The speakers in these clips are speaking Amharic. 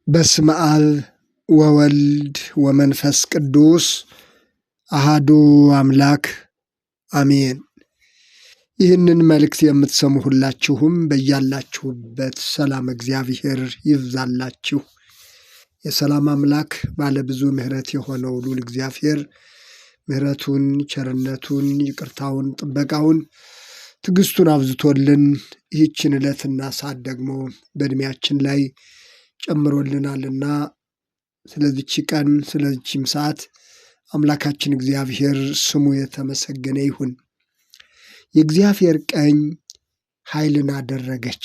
በስመ አብ ወወልድ ወመንፈስ ቅዱስ አሃዱ አምላክ አሜን። ይህንን መልእክት የምትሰሙ ሁላችሁም በያላችሁበት ሰላም እግዚአብሔር ይብዛላችሁ። የሰላም አምላክ ባለብዙ ምሕረት የሆነው ልዑል እግዚአብሔር ምሕረቱን፣ ቸርነቱን፣ ይቅርታውን፣ ጥበቃውን፣ ትዕግስቱን አብዝቶልን ይህችን ዕለትና ሰዓት ደግሞ በዕድሜያችን ላይ ጨምሮልናልና ስለዚች ቀን ስለዚችም ሰዓት አምላካችን እግዚአብሔር ስሙ የተመሰገነ ይሁን። የእግዚአብሔር ቀኝ ኃይልን አደረገች፣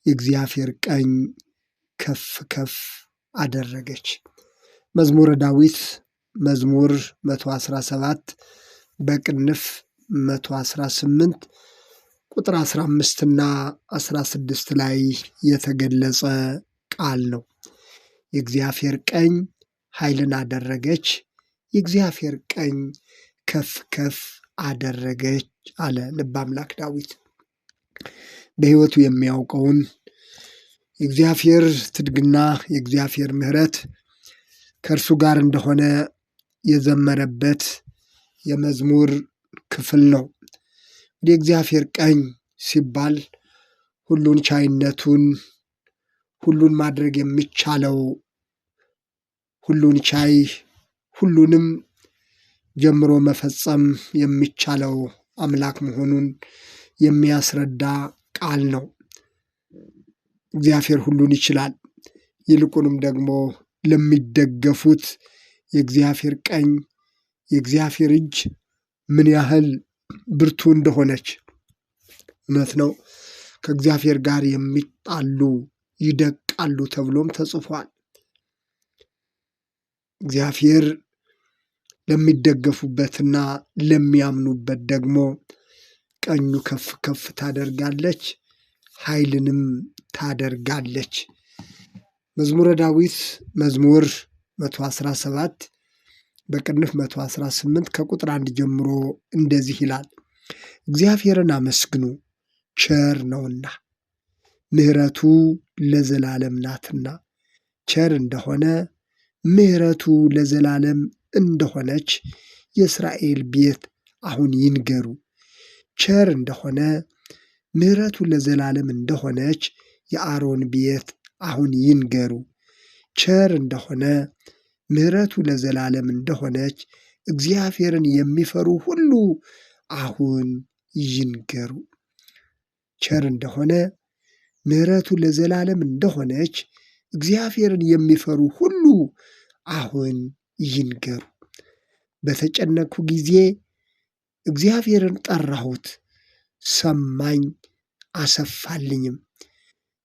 የእግዚአብሔር ቀኝ ከፍ ከፍ አደረገች። መዝሙረ ዳዊት መዝሙር 117 በቅንፍ 118 ቁጥር 15ና 16 ላይ የተገለጸ ቃል ነው። የእግዚአብሔር ቀኝ ኃይልን አደረገች፣ የእግዚአብሔር ቀኝ ከፍ ከፍ አደረገች አለ ልበ አምላክ ዳዊት። በሕይወቱ የሚያውቀውን የእግዚአብሔር ትድግና የእግዚአብሔር ምሕረት ከእርሱ ጋር እንደሆነ የዘመረበት የመዝሙር ክፍል ነው። ወደ እግዚአብሔር ቀኝ ሲባል ሁሉን ቻይነቱን፣ ሁሉን ማድረግ የሚቻለው፣ ሁሉን ቻይ፣ ሁሉንም ጀምሮ መፈጸም የሚቻለው አምላክ መሆኑን የሚያስረዳ ቃል ነው። እግዚአብሔር ሁሉን ይችላል። ይልቁንም ደግሞ ለሚደገፉት የእግዚአብሔር ቀኝ የእግዚአብሔር እጅ ምን ያህል ብርቱ እንደሆነች እውነት ነው። ከእግዚአብሔር ጋር የሚጣሉ ይደቃሉ ተብሎም ተጽፏል። እግዚአብሔር ለሚደገፉበትና ለሚያምኑበት ደግሞ ቀኙ ከፍ ከፍ ታደርጋለች፣ ኃይልንም ታደርጋለች። መዝሙረ ዳዊት መዝሙር 117 በቅንፍ 118 ከቁጥር 1 ጀምሮ እንደዚህ ይላል። እግዚአብሔርን አመስግኑ ቸር ነውና ምሕረቱ ለዘላለም ናትና። ቸር እንደሆነ ምሕረቱ ለዘላለም እንደሆነች የእስራኤል ቤት አሁን ይንገሩ። ቸር እንደሆነ ምሕረቱ ለዘላለም እንደሆነች የአሮን ቤት አሁን ይንገሩ። ቸር እንደሆነ ምሕረቱ ለዘላለም እንደሆነች እግዚአብሔርን የሚፈሩ ሁሉ አሁን ይንገሩ። ቸር እንደሆነ ምሕረቱ ለዘላለም እንደሆነች እግዚአብሔርን የሚፈሩ ሁሉ አሁን ይንገሩ። በተጨነቅሁ ጊዜ እግዚአብሔርን ጠራሁት፣ ሰማኝ አሰፋልኝም።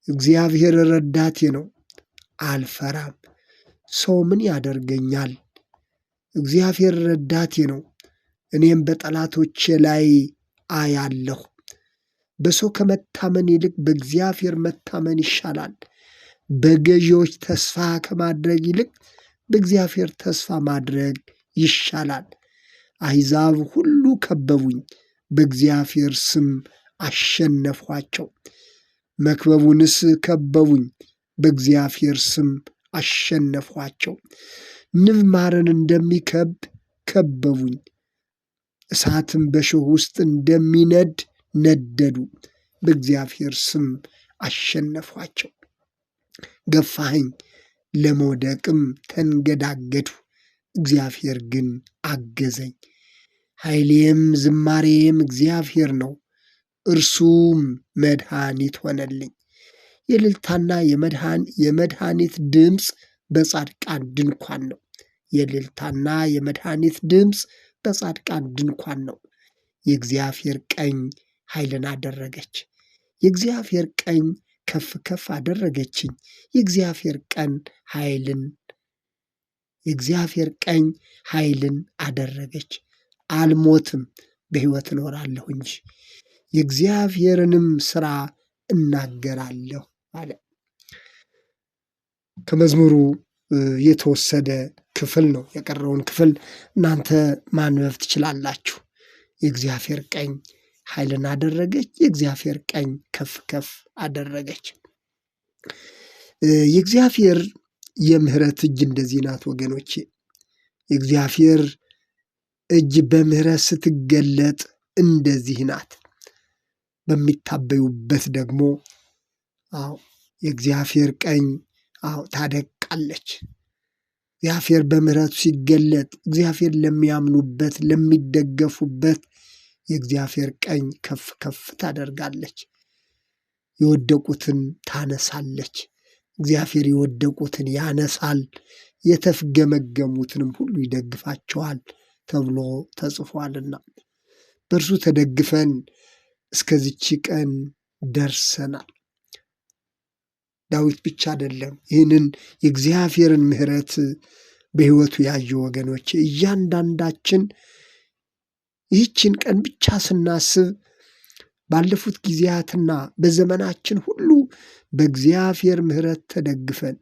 እግዚአብሔር ረዳቴ ነው፣ አልፈራም። ሰው ምን ያደርገኛል? እግዚአብሔር ረዳቴ ነው፣ እኔም በጠላቶቼ ላይ አያለሁ። በሰው ከመታመን ይልቅ በእግዚአብሔር መታመን ይሻላል። በገዢዎች ተስፋ ከማድረግ ይልቅ በእግዚአብሔር ተስፋ ማድረግ ይሻላል። አሕዛብ ሁሉ ከበቡኝ፣ በእግዚአብሔር ስም አሸነፍኋቸው። መክበቡንስ ከበቡኝ፣ በእግዚአብሔር ስም አሸነፍኋቸው። ንብ ማርን እንደሚከብ ከበቡኝ፣ እሳትም በእሾህ ውስጥ እንደሚነድ ነደዱ፣ በእግዚአብሔር ስም አሸነፏቸው። ገፋኸኝ፣ ለመውደቅም ተንገዳገድሁ፣ እግዚአብሔር ግን አገዘኝ። ኃይሌም ዝማሬም እግዚአብሔር ነው፣ እርሱም መድኃኒት ሆነልኝ። የእልልታና የመድኃኒት ድምፅ በጻድቃን ድንኳን ነው። የእልልታና የመድኃኒት ድምፅ በጻድቃን ድንኳን ነው። የእግዚአብሔር ቀኝ ኃይልን አደረገች፣ የእግዚአብሔር ቀኝ ከፍ ከፍ አደረገችኝ። የእግዚአብሔር ቀኝ ኃይልን አደረገች። አልሞትም፣ በሕይወት እኖራለሁ እንጂ የእግዚአብሔርንም ሥራ እናገራለሁ አለ። ከመዝሙሩ የተወሰደ ክፍል ነው። የቀረውን ክፍል እናንተ ማንበብ ትችላላችሁ። የእግዚአብሔር ቀኝ ኃይልን አደረገች፣ የእግዚአብሔር ቀኝ ከፍ ከፍ አደረገች። የእግዚአብሔር የምህረት እጅ እንደዚህ ናት ወገኖቼ። የእግዚአብሔር እጅ በምህረት ስትገለጥ እንደዚህ ናት። በሚታበዩበት ደግሞ የእግዚአብሔር ቀኝ ታደቃለች። እግዚአብሔር በምህረቱ ሲገለጥ እግዚአብሔር ለሚያምኑበት ለሚደገፉበት የእግዚአብሔር ቀኝ ከፍ ከፍ ታደርጋለች። የወደቁትን ታነሳለች። እግዚአብሔር የወደቁትን ያነሳል፣ የተፍገመገሙትንም ሁሉ ይደግፋቸዋል ተብሎ ተጽፏልና በእርሱ ተደግፈን እስከዚች ቀን ደርሰናል። ዳዊት ብቻ አይደለም ይህንን የእግዚአብሔርን ምሕረት በሕይወቱ ያየ ወገኖች፣ እያንዳንዳችን ይህችን ቀን ብቻ ስናስብ ባለፉት ጊዜያትና በዘመናችን ሁሉ በእግዚአብሔር ምሕረት ተደግፈን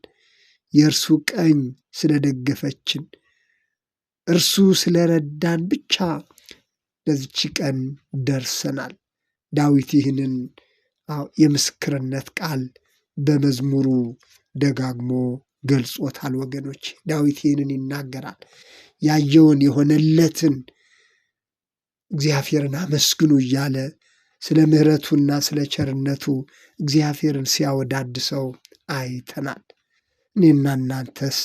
የእርሱ ቀኝ ስለደገፈችን እርሱ ስለረዳን ብቻ ለዚች ቀን ደርሰናል። ዳዊት ይህንን የምስክርነት ቃል በመዝሙሩ ደጋግሞ ገልጾታል ወገኖች። ዳዊት ይህንን ይናገራል። ያየውን የሆነለትን እግዚአብሔርን አመስግኑ እያለ ስለ ምሕረቱና ስለ ቸርነቱ እግዚአብሔርን ሲያወዳድሰው አይተናል። እኔና እናንተስ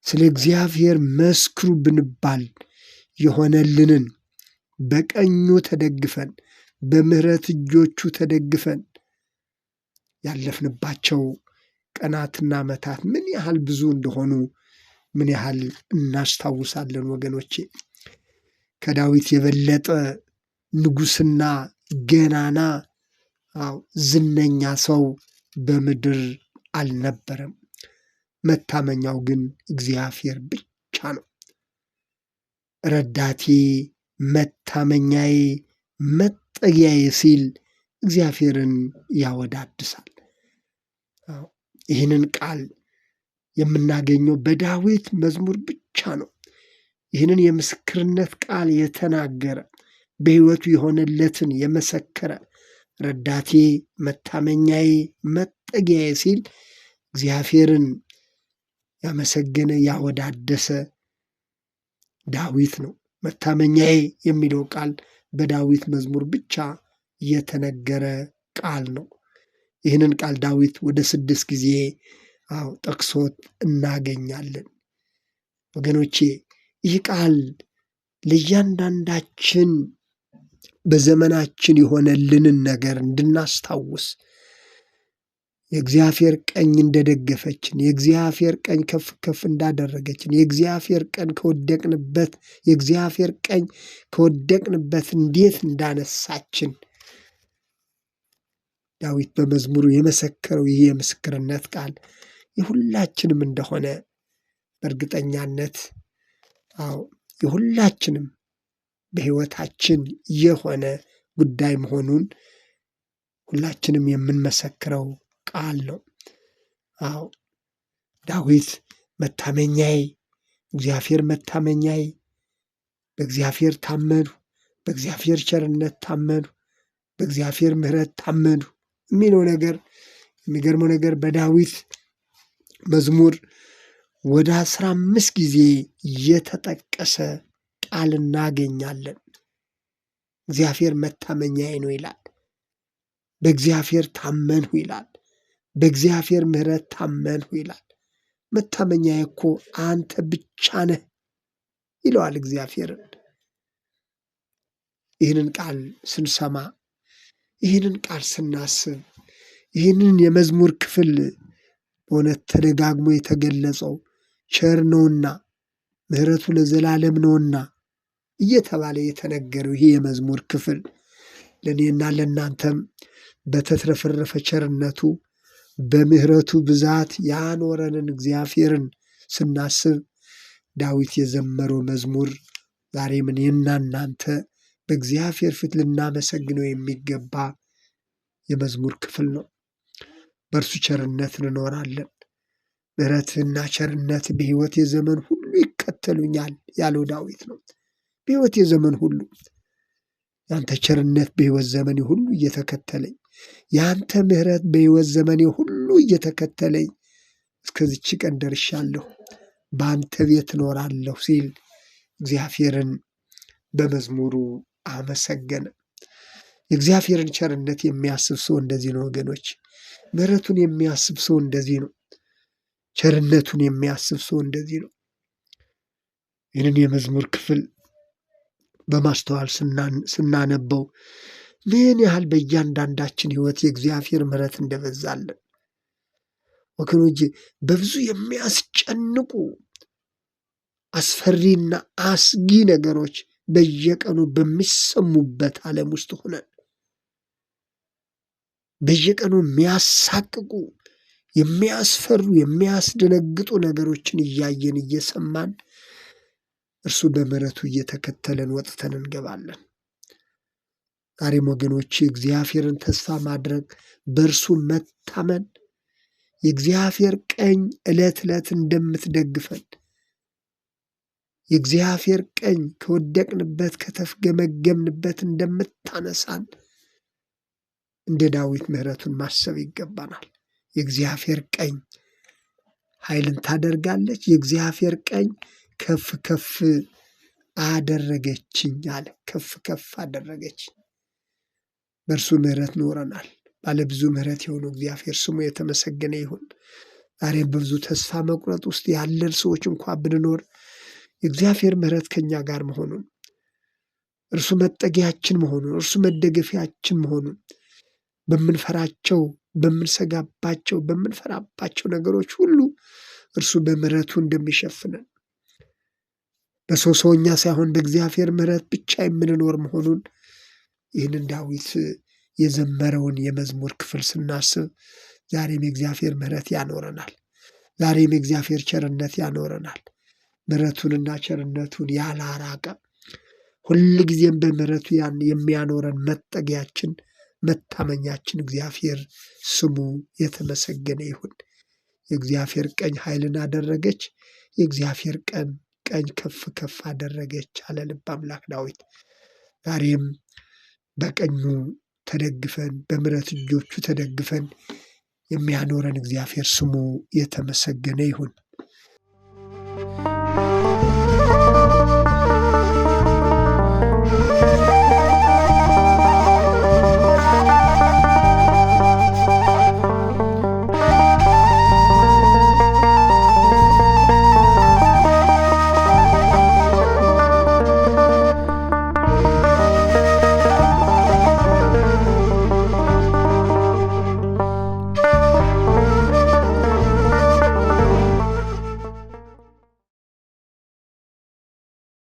ስለ እግዚአብሔር መስክሩ ብንባል የሆነልንን በቀኙ ተደግፈን በምሕረት እጆቹ ተደግፈን ያለፍንባቸው ቀናትና ዓመታት ምን ያህል ብዙ እንደሆኑ ምን ያህል እናስታውሳለን ወገኖቼ። ከዳዊት የበለጠ ንጉሥና ገናና ዝነኛ ሰው በምድር አልነበረም። መታመኛው ግን እግዚአብሔር ብቻ ነው። ረዳቴ፣ መታመኛዬ፣ መጠጊያዬ ሲል እግዚአብሔርን ያወዳድሳል። ይህንን ቃል የምናገኘው በዳዊት መዝሙር ብቻ ነው። ይህንን የምስክርነት ቃል የተናገረ በሕይወቱ የሆነለትን የመሰከረ ረዳቴ፣ መታመኛዬ፣ መጠጊያዬ ሲል እግዚአብሔርን ያመሰገነ ያወዳደሰ ዳዊት ነው። መታመኛዬ የሚለው ቃል በዳዊት መዝሙር ብቻ የተነገረ ቃል ነው። ይህንን ቃል ዳዊት ወደ 6 ጊዜ ጠቅሶት እናገኛለን ወገኖቼ። ይህ ቃል ለእያንዳንዳችን በዘመናችን የሆነልንን ነገር እንድናስታውስ የእግዚአብሔር ቀኝ እንደደገፈችን፣ የእግዚአብሔር ቀኝ ከፍ ከፍ እንዳደረገችን፣ የእግዚአብሔር ቀኝ ከወደቅንበት እንዴት እንዳነሳችን ዳዊት በመዝሙሩ የመሰከረው ይህ የምስክርነት ቃል የሁላችንም እንደሆነ በእርግጠኛነት የሁላችንም በሕይወታችን የሆነ ጉዳይ መሆኑን ሁላችንም የምንመሰክረው ቃል ነው። ዳዊት መታመኛዬ፣ እግዚአብሔር መታመኛዬ፣ በእግዚአብሔር ታመኑ፣ በእግዚአብሔር ቸርነት ታመኑ፣ በእግዚአብሔር ምሕረት ታመኑ የሚለው ነገር የሚገርመው ነገር በዳዊት መዝሙር ወደ 15 ጊዜ የተጠቀሰ ቃል እናገኛለን። እግዚአብሔር መታመኛዬ ነው ይላል። በእግዚአብሔር ታመንሁ ይላል። በእግዚአብሔር ምሕረት ታመንሁ ይላል። መታመኛዬ እኮ አንተ ብቻ ነህ ይለዋል እግዚአብሔርን። ይህንን ቃል ስንሰማ፣ ይህንን ቃል ስናስብ፣ ይህንን የመዝሙር ክፍል በእውነት ተደጋግሞ የተገለጸው ቸር ነውና ምሕረቱ ለዘላለም ነውና እየተባለ የተነገረው ይህ የመዝሙር ክፍል ለእኔና ለእናንተም በተትረፈረፈ ቸርነቱ በምሕረቱ ብዛት ያኖረንን እግዚአብሔርን ስናስብ ዳዊት የዘመረው መዝሙር ዛሬም እኔና እናንተ በእግዚአብሔር ፊት ልናመሰግነው የሚገባ የመዝሙር ክፍል ነው። በእርሱ ቸርነት እንኖራለን። ምሕረትና ቸርነት በሕይወት የዘመን ሁሉ ይከተሉኛል ያለው ዳዊት ነው። በሕይወት የዘመን ሁሉ ያንተ ቸርነት በሕይወት ዘመን ሁሉ እየተከተለኝ፣ የአንተ ምሕረት በሕይወት ዘመኔ ሁሉ እየተከተለኝ እስከዚች ቀን ደርሻለሁ፣ በአንተ ቤት እኖራለሁ ሲል እግዚአብሔርን በመዝሙሩ አመሰገነ። የእግዚአብሔርን ቸርነት የሚያስብ ሰው እንደዚህ ነው ወገኖች። ምሕረቱን የሚያስብ ሰው እንደዚህ ነው። ቸርነቱን የሚያስብ ሰው እንደዚህ ነው። ይህንን የመዝሙር ክፍል በማስተዋል ስናነበው ምን ያህል በእያንዳንዳችን ሕይወት የእግዚአብሔር ምሕረት እንደበዛለን ወገኖቼ። በብዙ የሚያስጨንቁ አስፈሪና አስጊ ነገሮች በየቀኑ በሚሰሙበት ዓለም ውስጥ ሆነን በየቀኑ የሚያሳቅቁ፣ የሚያስፈሩ፣ የሚያስደነግጡ ነገሮችን እያየን እየሰማን እርሱ በምሕረቱ እየተከተለን ወጥተን እንገባለን። ዛሬም ወገኖች እግዚአብሔርን ተስፋ ማድረግ፣ በእርሱ መታመን፣ የእግዚአብሔር ቀኝ ዕለት ዕለት እንደምትደግፈን፣ የእግዚአብሔር ቀኝ ከወደቅንበት ከተፍገመገምንበት እንደምታነሳን እንደ ዳዊት ምሕረቱን ማሰብ ይገባናል። የእግዚአብሔር ቀኝ ኃይልን ታደርጋለች፣ የእግዚአብሔር ቀኝ ከፍ ከፍ አደረገችኝ አለ። ከፍ ከፍ አደረገችኝ። በእርሱ ምሕረት ኖረናል። ባለብዙ ምሕረት የሆነው እግዚአብሔር ስሙ የተመሰገነ ይሁን። ዛሬም በብዙ ተስፋ መቁረጥ ውስጥ ያለን ሰዎች እንኳ ብንኖር የእግዚአብሔር ምሕረት ከኛ ጋር መሆኑን፣ እርሱ መጠጊያችን መሆኑን፣ እርሱ መደገፊያችን መሆኑን በምንፈራቸው፣ በምንሰጋባቸው፣ በምንፈራባቸው ነገሮች ሁሉ እርሱ በምሕረቱ እንደሚሸፍነን በሰው ሰውኛ ሳይሆን በእግዚአብሔር ምሕረት ብቻ የምንኖር መሆኑን ይህንን ዳዊት የዘመረውን የመዝሙር ክፍል ስናስብ ዛሬም የእግዚአብሔር ምሕረት ያኖረናል። ዛሬም የእግዚአብሔር ቸርነት ያኖረናል። ምሕረቱንና ቸርነቱን ያላራቀ ሁልጊዜም በምሕረቱ የሚያኖረን መጠጊያችን፣ መታመኛችን እግዚአብሔር ስሙ የተመሰገነ ይሁን። የእግዚአብሔር ቀኝ ኃይልን አደረገች፣ የእግዚአብሔር ቀኝ ከፍ ከፍ አደረገች አለ ልበ አምላክ ዳዊት። ዛሬም በቀኙ ተደግፈን በምሕረት እጆቹ ተደግፈን የሚያኖረን እግዚአብሔር ስሙ የተመሰገነ ይሁን።